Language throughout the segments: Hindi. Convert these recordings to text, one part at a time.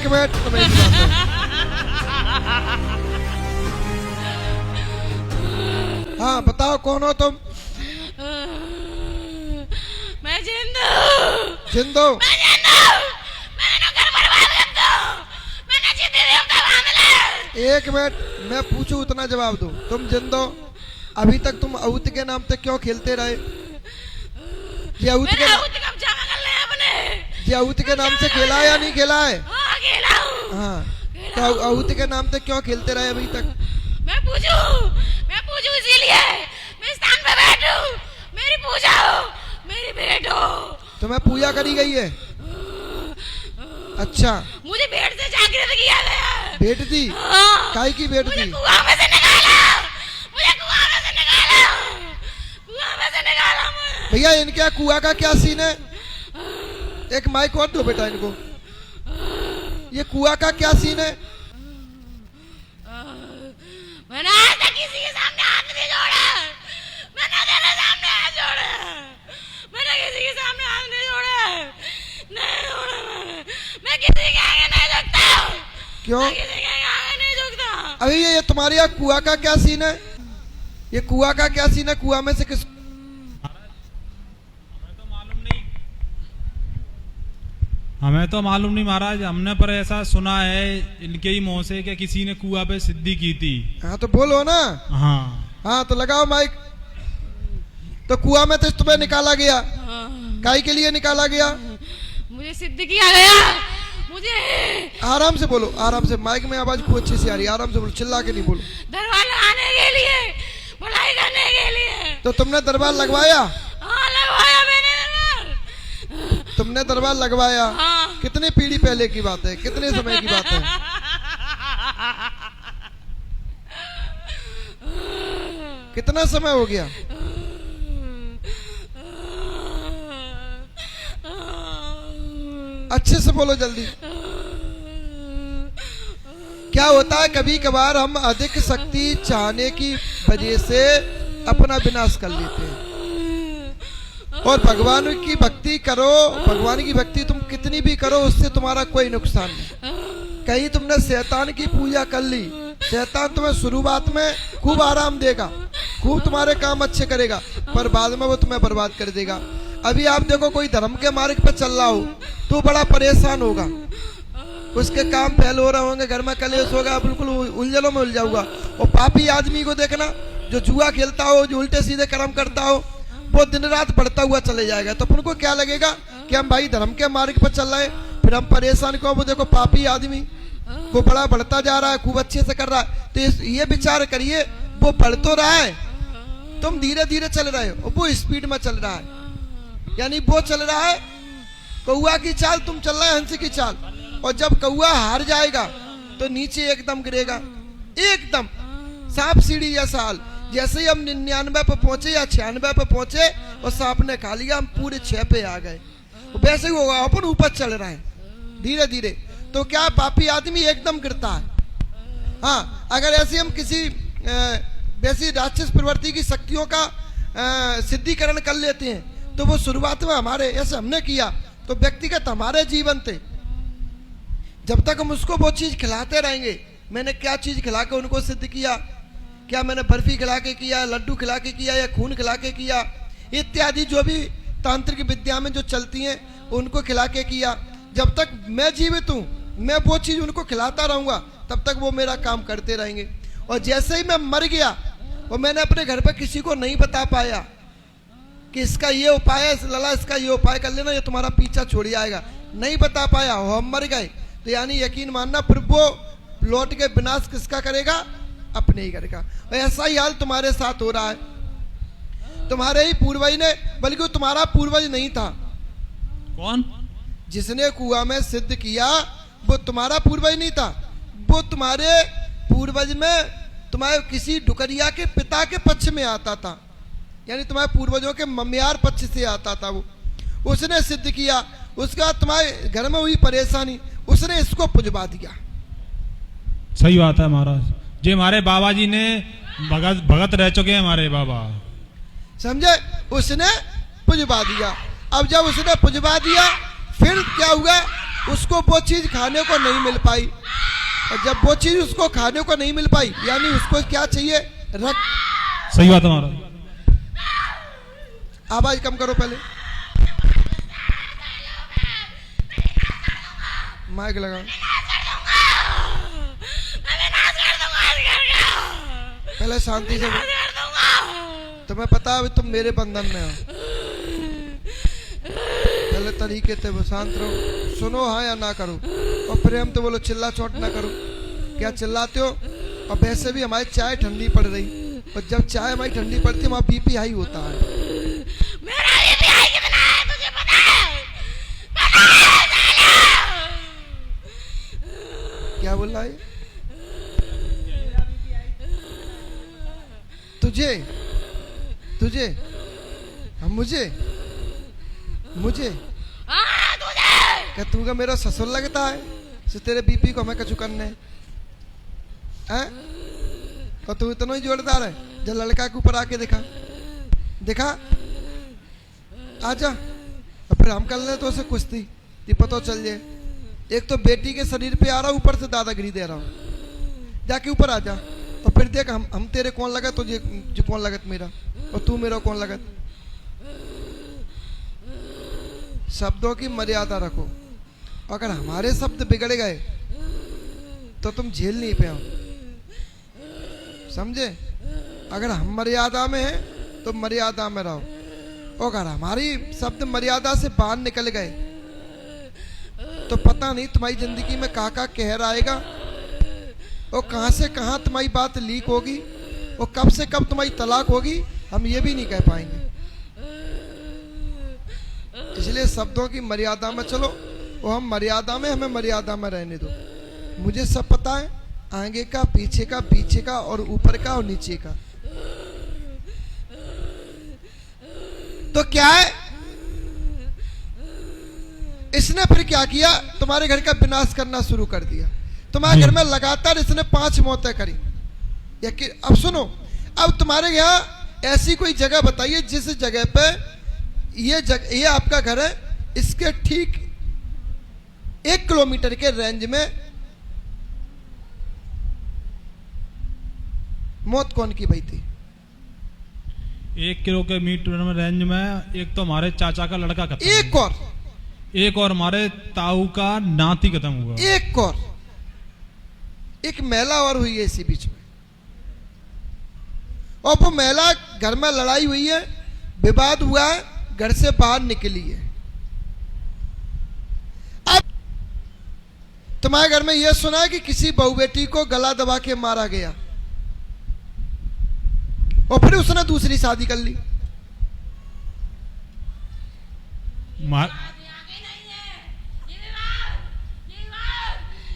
मिनट तुम्हें एक बात है। हाँ बताओ कौन हो तुम? मैं जिंदू। जिंदू? मैं जिंदू। मैंने घर बर्बाद कर दो। मैंने जिंदगी का मामला। एक मिनट मैं पूछूं उतना जवाब दो। तुम जिंदो अभी तक तुम औत के नाम पे क्यों खेलते रहे? ये औत के औत के नाम से खेला है या नहीं खेला है? हाँ तो औत के नाम से क्यों खेलते रहे अभी तक? मैं पूछूं इसीलिए मैं स्थान पे बैठूं। मेरी पूजा हो, मेरी भेंट हो। तुम्हें पूजा करी गई है? अच्छा मुझे भेंट से जागृत किया गया। भेंट दी? हाँ। काय की भेंट दी? कुआं में से निकाला। मुझे कुआं में से निकाला। कुआं में से निकाला मुझे। भैया इनके कुआं का क्या सीन है? एक माइक और दो बेटा इनको। ये कुआं का क्या सीन है? मैंने आज तक किसी के सामने हाथ नहीं जोड़ा। मैंने तेरे सामने हाथ जोड़ा। मैंने किसी के सामने हाथ नहीं जोड़ा। नहीं जोड़ा मैं किसी के आगे नहीं झुकता। क्यों? मैं किसी के आगे नहीं झुकता। अभी ये तुम्हारे यहाँ कुआं का क्या सीन है? ये कुआं का क्या सीन है? कुआं में से किस? हमें तो मालूम नहीं महाराज। हमने पर ऐसा सुना है इनके ही मुंह से कि किसी ने कुआं पे सिद्धि की थी। हाँ तो बोलो ना। हाँ तो लगाओ माइक। तो कुआं में तो तुम्हें निकाला गया, काहे के लिए निकाला गया? मुझे सिद्ध किया गया। मुझे आराम से बोलो, आराम से। माइक में आवाज खूब अच्छी से आ रही है। आराम से बोलो, चिल्ला के नहीं बोलो। दरबार लगाने के लिए, भलाई करने के लिए। तो तुमने दरबार लगवाया? हाँ लगवाया मैंने दरबार। तुमने दरबार लगवाया? हाँ। कितने पीढ़ी पहले की बात है? कितने समय की बात है? कितना समय हो गया? अच्छे से बोलो जल्दी। क्या होता है कभी कभार हम अधिक शक्ति चाहने की वजह से अपना विनाश कर लेते हैं। और भगवान की भक्ति करो, भगवान की भक्ति तुम कितनी भी करो उससे तुम्हारा कोई नुकसान नहीं। कहीं तुमने शैतान की पूजा कर ली, शैतान तुम्हें शुरुआत में खूब आराम देगा, खूब तुम्हारे काम अच्छे करेगा, पर बाद में वो तुम्हें बर्बाद कर देगा। अभी आप देखो कोई धर्म के मार्ग पे चल रहा हो तो बड़ा परेशान होगा, उसके काम फेल हो रहे होंगे, घर में कलेश होगा, बिल्कुल उलझनों में उलझा होगा। और पापी आदमी को देखना जो जुआ खेलता हो, जो उल्टे सीधे कर्म करता हो, वो दिन रात बढ़ता हुआ चले जाएगा। तो अपन को क्या लगेगा कि हम भाई धर्म के मार्ग पर चल रहे हैं, फिर हम परेशान क्यों? वो देखो पापी आदमी वो बड़ा बढ़ता जा रहा है, खूब अच्छे से कर रहा है। तो ये विचार करिए वो बढ़ तो रहा है, तुम धीरे धीरे चल रहे हो, वो स्पीड में चल रहा है। यानी वो चल रहा है कौआ की चाल, तुम चल रहे हैं हंसी की चाल। और जब कौआ हार जाएगा तो नीचे एकदम गिरेगा, एकदम सांप सीढ़ी जैसा हाल। जैसे ही हम 99 पे पहुंचे या 96 पे पहुंचे और सांप ने खा लिया, हम पूरे 6 पे आ गए, वैसे ही होगा। अपन ऊपर चल रहे हैं धीरे धीरे। तो क्या पापी आदमी एकदम गिरता है? हाँ, अगर ऐसे हम किसी वैसी राक्षस प्रवृत्ति की शक्तियों का सिद्धिकरण कर लेते हैं तो वो शुरुआत में हमारे ऐसे हमने किया तो व्यक्तिगत हमारे जीवन थे। जब तक हम उसको वो चीज खिलाते रहेंगे, मैंने क्या चीज खिला के उनको सिद्ध किया? क्या मैंने बर्फी खिला के किया, लड्डू खिला के किया, या खून खिला के किया, इत्यादि जो भी तांत्रिक विद्या में जो चलती हैं उनको खिला के किया। जब तक मैं जीवित हूँ मैं वो चीज उनको खिलाता रहूंगा, तब तक वो मेरा काम करते रहेंगे। और जैसे ही मैं मर गया और मैंने अपने घर पर किसी को नहीं बता पाया कि इसका ये उपाय है, लला इसका ये उपाय कर लेना, ये तुम्हारा पीछा छोड़ आएगा, नहीं बता पाया हो, हम मर गए, तो यानी यकीन मानना फिर वो लौट के विनाश किसका करेगा? अपने ही करेगा। ऐसा ही हाल तुम्हारे साथ हो रहा है। तुम्हारे ही पूर्वज ने, बल्कि तुम्हारा पूर्वज नहीं था। कौन? जिसने कुआं में सिद्ध किया वो तुम्हारा पूर्वज नहीं था, वो तुम्हारे पूर्वज में तुम्हारे किसी डुकरिया के पिता के पक्ष में आता था, यानी तुम्हारे पूर्वजों के मम्यार पक्ष से आता था। वो उसने सिद्ध किया, उसका तुम्हारे घर में हुई परेशानी, उसने इसको पुजवा दिया। सही बात है महाराज जी। हमारे बाबा जी ने भगत रह चुके हैं हमारे बाबा, समझे? उसने पुजवा दिया। अब जब उसने पुजवा दिया फिर क्या हुआ? उसको वो चीज खाने को नहीं मिल पाई, और जब वो चीज उसको खाने को नहीं मिल पाई यानी उसको क्या चाहिए? रक्त। सही बात है महाराज। आवाज कम करो पहले, माइक लगाओ। पहले शांति से, तुम्हें पता है अभी तुम मेरे बंधन में हो। पहले तरीके से वो शांत रहो, सुनो हाँ या ना करो, और प्रेम तो बोलो, चिल्ला चोट ना करो। क्या चिल्लाते हो? और वैसे भी हमारी चाय ठंडी पड़ रही, और जब चाय हमारी ठंडी पड़ती है वहाँ बीपी हाई होता है। मेरा बीपी हाई कितना है तुझे पता है? क्या बोल रहा है? तुझे तुझे हम मुझे मुझे हाँ तुझे। क्या तू का मेरा ससुर लगता है? से तेरे बीपी को हमें कछु करने हैं? और तू इतना ही जोरदार है, जब लड़का के ऊपर आके देखा देखा, आजा और फिर हम कर ले तो उसे कुश्ती ये पता चल जाए। एक तो बेटी के शरीर पे आ रहा, ऊपर से दादागिरी दे रहा हूँ। जाके ऊपर आ जा और फिर देख हम तेरे कौन लगत, तुझे जो कौन लगत मेरा, और तू मेरा कौन लगत। शब्दों की मर्यादा रखो, अगर हमारे शब्द बिगड़ गए तो तुम झेल नहीं पाओ, समझे? अगर हम मर्यादा में हैं तो मर्यादा में रहो, और अगर हमारी शब्द मर्यादा से बाहर निकल गए तो पता नहीं तुम्हारी जिंदगी में कहाँ कहाँ कहर आएगा, और कहाँ से कहाँ तुम्हारी बात लीक होगी, और कब से कब तुम्हारी तलाक होगी, हम ये भी नहीं कह पाएंगे। इसलिए शब्दों की मर्यादा में चलो, और हम मर्यादा में, हमें मर्यादा में रहने दो। मुझे सब पता है, आगे का, पीछे का और ऊपर का और नीचे का। तो क्या है, इसने फिर क्या किया? तुम्हारे घर का विनाश करना शुरू कर दिया। तुम्हारे घर में लगातार इसने 5 मौतें करी। अब सुनो, अब तुम्हारे यहाँ ऐसी कोई जगह बताइए जिस जगह पे ये आपका घर है, इसके ठीक 1 किलोमीटर के रेंज में मौत कौन की भई थी? 1 किलोमीटर में रेंज में एक तो हमारे चाचा का लड़का खत्म, एक और हमारे ताऊ का नाती खत्म हुआ, एक महिला और हुई है इसी बीच में। और वो महिला, घर में लड़ाई हुई है, विवाद हुआ है, घर से बाहर निकली है। अब तुम्हारे घर में यह सुना है कि किसी बहू बेटी को गला दबा के मारा गया, और फिर उसने दूसरी शादी कर ली।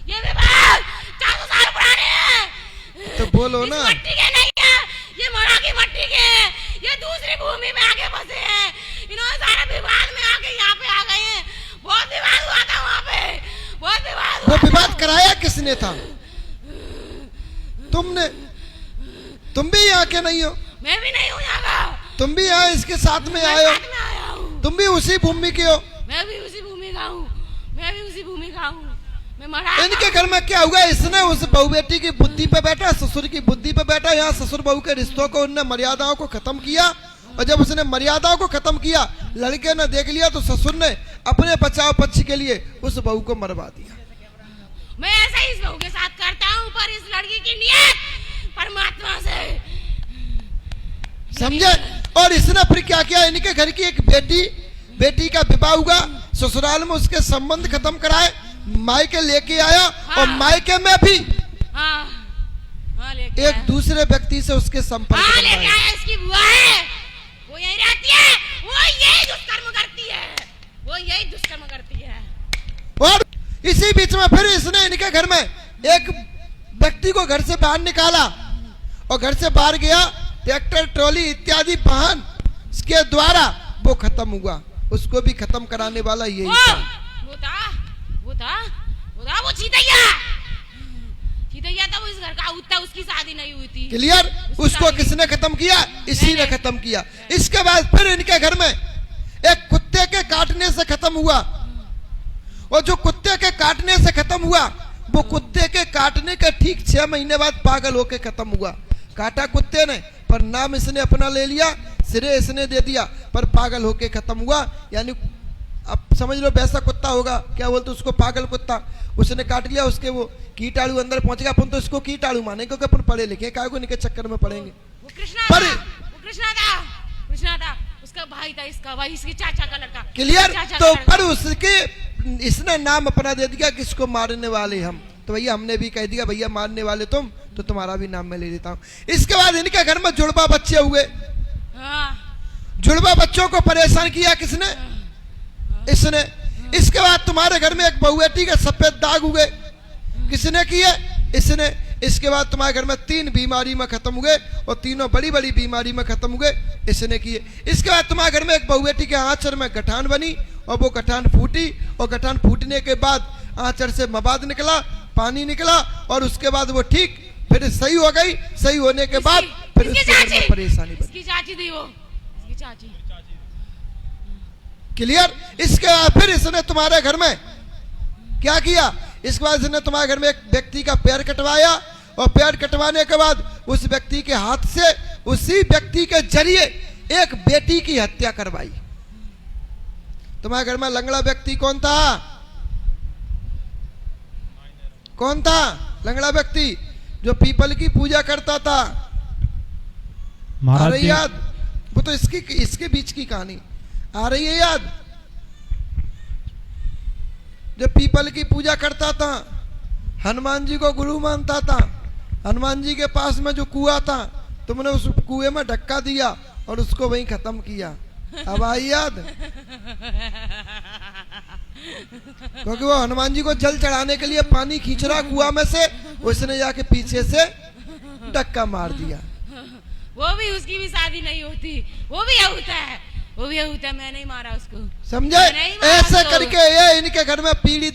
ये विवाद 400 साल पुराने हैं। तो बोलो ना, मट्टी के नहीं है, ये मोड़ा की मट्टी के हैं, ये दूसरी भूमि में आके फंसे हैं। इन्होंने सारे विवाद में आके यहाँ पे आ गए हैं। बहुत विवाद हुआ था वहाँ पे, बहुत विवाद। वो विवाद कराया किसने था? तुमने। तुम भी यहाँ के नहीं हो? मैं भी नहीं हूँ यहाँ का। तुम भी यहाँ इसके साथ में आए हो? तुम भी उसी भूमि के हो? मैं भी उसी भूमि का हूँ, मैं भी उसी भूमि का हूँ। इनके घर में क्या हुआ? इसने उस बहू बेटी की बुद्धि पे बैठा, ससुर की बुद्धि पे बैठा। यहाँ ससुर बहू के रिश्तों को, उनने मर्यादाओं को खत्म किया, और जब उसने मर्यादाओं को खत्म किया, लड़के ने देख लिया, तो ससुर ने अपने बचाव पक्ष के लिए उस बहू को मरवा दिया। मैं ऐसा ही इस बहू के साथ करता हूँ, पर इस लड़की की नियत परमात्मा से, समझे? और इसने फिर क्या किया? इनके घर की एक बेटी का विवाह हुआ, ससुराल में उसके संबंध खत्म कराए, मायके लेके आया। हाँ। और मायके में भी एक दूसरे व्यक्ति से उसके संपर्क लेके आया। इसकी बुआ है, वो यही रहती है, वो यही दुष्कर्म करती है, वो यही दुष्कर्म करती है। और इसी बीच में फिर इसने इनके घर में एक व्यक्ति को घर से बाहर निकाला, और घर से बाहर गया, ट्रैक्टर ट्रॉली इत्यादि वाहन के द्वारा वो खत्म हुआ। उसको भी खत्म कराने वाला यही था। वो चीतैया था, वो इस घर का उत्ता, उसकी शादी नहीं हुई थी। क्लियर? उसको किसने खत्म किया? इसी ने खत्म किया। इसके बाद फिर इनके घर में एक कुत्ते के काटने से खत्म हुआ, और जो कुत्ते के काटने से खत्म हुआ वो कुत्ते के काटने के ठीक 6 महीने बाद पागल होके खत्म हुआ। काटा कुत्ते ने पर नाम इसने अपना ले लिया, सिरे इसने दे दिया, पर पागल होके खत्म हुआ। यानी अब समझ लो वैसा कुत्ता होगा, क्या बोलते उसको, पागल कुत्ता। उसने काट लिया, उसके वो कीटाणु अंदर पहुंच गया। अपन तो इसको कीटाणु माने क्योंकि अपन पढ़े लिखे, काय को इनके चक्कर में पड़ेंगे। वो कृष्णा पर था, वो कृष्णा था, उसका भाई था, इसका भाई, इसके चाचा का लड़का। क्लियर। चाचा तो का लड़का। पर उसके इसने नाम अपना दे दिया किसको, मारने वाले हम। तो भैया हमने भी कह दिया भैया मारने वाले तुम, तो तुम्हारा भी नाम मैं ले लेता हूँ। इसके बाद इनके घर में जुड़वा बच्चे हुए। हाँ, जुड़वा बच्चों को परेशान किया किसने, इसने। इसके बाद तुम्हारे घर में एक बहुएटी के सफेद दाग हुए, किसने किए, इसने। इसके बाद तुम्हारे घर में 3 बीमारी में खत्म हुए और तीनों बड़ी बड़ी बीमारी में खत्म हुए, इसने किए। इसके बाद तुम्हारे घर में एक बहुएटी के आंचल में गठान बनी और वो गठान फूटी, और गठान फूटने के बाद आंचल से मवाद निकला, पानी निकला, और उसके बाद वो ठीक फिर सही हो गई। सही होने के बाद फिर उसके घर में परेशानी बनी। इसकी चाची थी वो, इसकी चाची। क्लियर। इसके बाद फिर इसने तुम्हारे घर में क्या किया, इसके बाद इसने तुम्हारे घर में एक व्यक्ति का पैर कटवाया, और पैर कटवाने के बाद उस व्यक्ति के हाथ से, उसी व्यक्ति के जरिए एक बेटी की हत्या करवाई। तुम्हारे घर में लंगड़ा व्यक्ति कौन था, कौन था लंगड़ा व्यक्ति जो पीपल की पूजा करता था, आ रही याद? वो तो इसके बीच की कहानी आ रही है याद? जो पीपल की पूजा करता था, हनुमान जी को गुरु मानता था, हनुमान जी के पास में जो कुआं था, तुमने उस कुएं में धक्का दिया और उसको वहीं खत्म किया। अब आई याद? क्योंकि वो हनुमान जी को जल चढ़ाने के लिए पानी खींच रहा कुआं में से, उसने जाके पीछे से धक्का मार दिया। वो भी, उसकी भी शादी नहीं होती, वो भी होता है, वो भी होता है। मैं नहीं मारा उसको, समझे? ऐसे करके ये इनके घर में पीढ़ी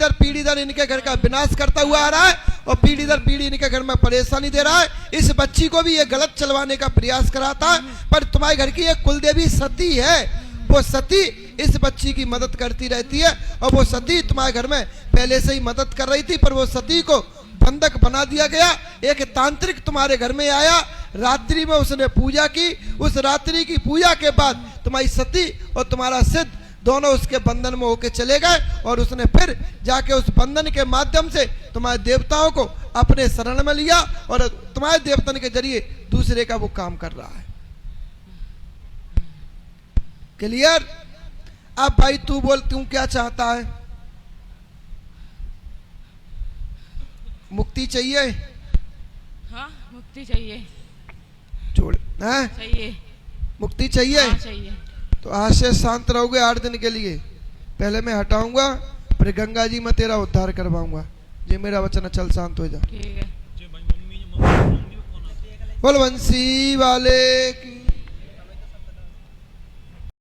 दर इनके घर का विनाश करता हुआ आ रहा है, और पीढ़ी दर पीढ़ी इनके घर में परेशानी दे रहा है। इस बच्ची को भी ये गलत चलवाने का प्रयास कराता है। पर तुम्हारे घर की एक कुलदेवी सती है, वो सती इस बच्ची की मदद करती रहती है, और वो सती तुम्हारे घर में पहले से ही मदद कर रही थी, पर वो सती को बंधक बना दिया गया। एक तांत्रिक तुम्हारे घर में आया, रात्रि में उसने पूजा की, उस रात्रि की पूजा के बाद तुम्हारी सती और तुम्हारा सिद्ध दोनों उसके बंधन में होके चले गए, और उसने फिर जाके उस बंधन के माध्यम से तुम्हारे देवताओं को अपने शरण में लिया, और तुम्हारे देवतन के जरिए दूसरे का वो काम कर रहा है। क्लियर? अब भाई तू बोल, तू क्या चाहता है? मुक्ति चाहिए? हाँ, मुक्ति चाहिए। छोड़, हैं? चाहिए, मुक्ति चाहिए? हाँ, चाहिए। तो आज से शांत रहोगे 8 दिन के लिए। पहले मैं हटाऊंगा, फिर गंगा जी में तेरा उद्धार करवाऊंगा। ये मेरा वचन है, चल शांत हो जा। ठीक है। बोल बंसी वाले की